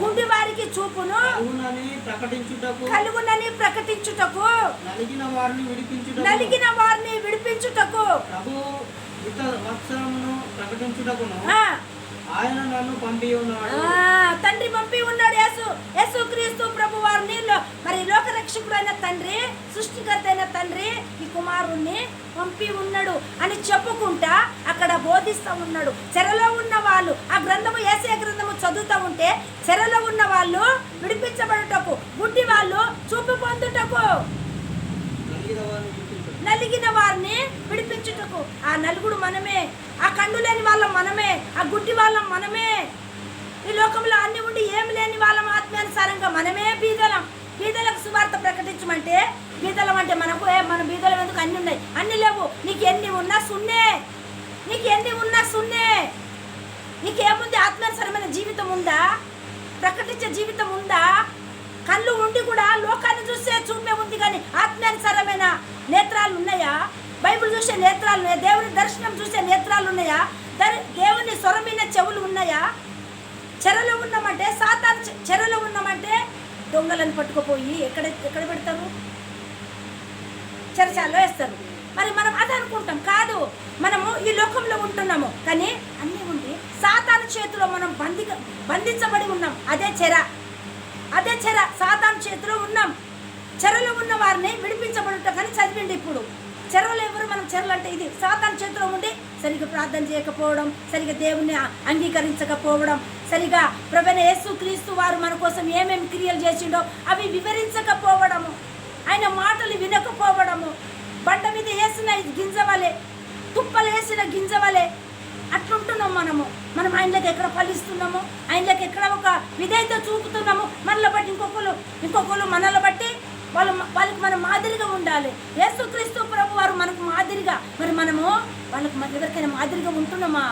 గుడ్డి వారికి చూపును కలుగునని ప్రకటించుటకు నలిగిన వారిని విడిపించుటకు ఆయన నన్ను పంపి ఉన్నాడు. తండ్రి పంపి ఉన్నాడు. యేసుక్రీస్తు ప్రభు వారిని మరి లోక రక్షకుడైన తండ్రి, సృష్టికర్త అయిన తండ్రి ఈ కుమారుణ్ణి పంపి ఉన్నాడు అని చెప్పుకుంటా అక్కడ బోధిస్తూ ఉన్నాడు. చెరలో ఉన్న వాళ్ళు ఆ గ్రంథము, యేసయ్య గ్రంథము చదువుతూ ఉంటే చెరలో ఉన్న వాళ్ళు విడిపించబడుటకు, గుడ్డి వాళ్ళు చూపు పొందుటకు, నలిగిన వారిని విడిపించుటకు. ఆ నలుగుడు మనమే, ఆ కన్ను లేని వాళ్ళం మనమే, ఆ గుడ్డి వాళ్ళం మనమే. ఈ లోకంలో అన్ని ఉండి ఏమి లేని వాళ్ళం ఆత్మీయానుసారంగా మనమే బీదలం. బీదలకు సువార్త ప్రకటించమంటే బీదలం అంటే మనకు మన బీదలం ఎందుకు? అన్ని ఉన్నాయి, అన్ని లేవు. నీకు ఎన్ని ఉన్నా సున్నే, నీకు ఎన్ని ఉన్నా సున్నే. నీకేముంది? ఆత్మీయానుసారమైన జీవితం ఉందా? ప్రకటించే జీవితం ఉందా? కళ్ళు ఉండి కూడా లోకాన్ని చూసే చూపే ఉంది, కానీ ఆత్మీయానుసారమైన నేత్రాలు ఉన్నాయా? బైబిల్ చూసే నేత్రాలు ఉన్నాయా? దేవుని దర్శనం చూసే నేత్రాలు ఉన్నాయా? దేవుని స్వరమైన చెవులు ఉన్నాయా? చెరలో ఉన్నామంటే, సాతాను చెరలో ఉన్నామంటే దొంగలను పట్టుకుపోయి ఎక్కడ పెడతారు? చెరచాల్లో వేస్తారు. మరి మనం అది అనుకుంటాం. కాదు, మనము ఈ లోకంలో ఉంటున్నాము, కానీ అన్నీ ఉండి సాతాను చేతిలో మనం బంధించబడి ఉన్నాం. అదే చెర, అదే చెర. సాతాను చేతిలో ఉన్నాం. చెరలో ఉన్న వారిని విడిపించబడుట కానీ చదివిండి. ఇప్పుడు చెరలో ఎవరు? మనం చెరలు అంటే ఇది సాతాను చేతిలో ఉండి సరిగ్గా ప్రార్థన చేయకపోవడం, సరిగ్గా దేవుణ్ణి అంగీకరించకపోవడం, సరిగా ప్రభువైన యేసుక్రీస్తు వారు మన కోసం ఏమేమి క్రియలు చేసిండో అవి వివరించకపోవడము, ఆయన మాటలు వినకపోవడము, బండ మీద వేసిన గింజవలే, తుప్పలు వేసిన గింజవలే అట్లుంటున్నాం మనము. మనం ఆయనలోకి ఎక్కడ ఫలిస్తున్నాము, ఆయనలోకి ఎక్కడ ఒక విధేయత చూపుతున్నాము. మనలో బట్టి ఇంకొకరు మనల్ని బట్టి వాళ్ళకి మనం మాదిరిగా ఉండాలి. యేసుక్రీస్తు ప్రభు వారు మనకు మాదిరిగా, మరి మనము వాళ్ళకి ఎవరికైనా మాదిరిగా ఉంటున్నామా?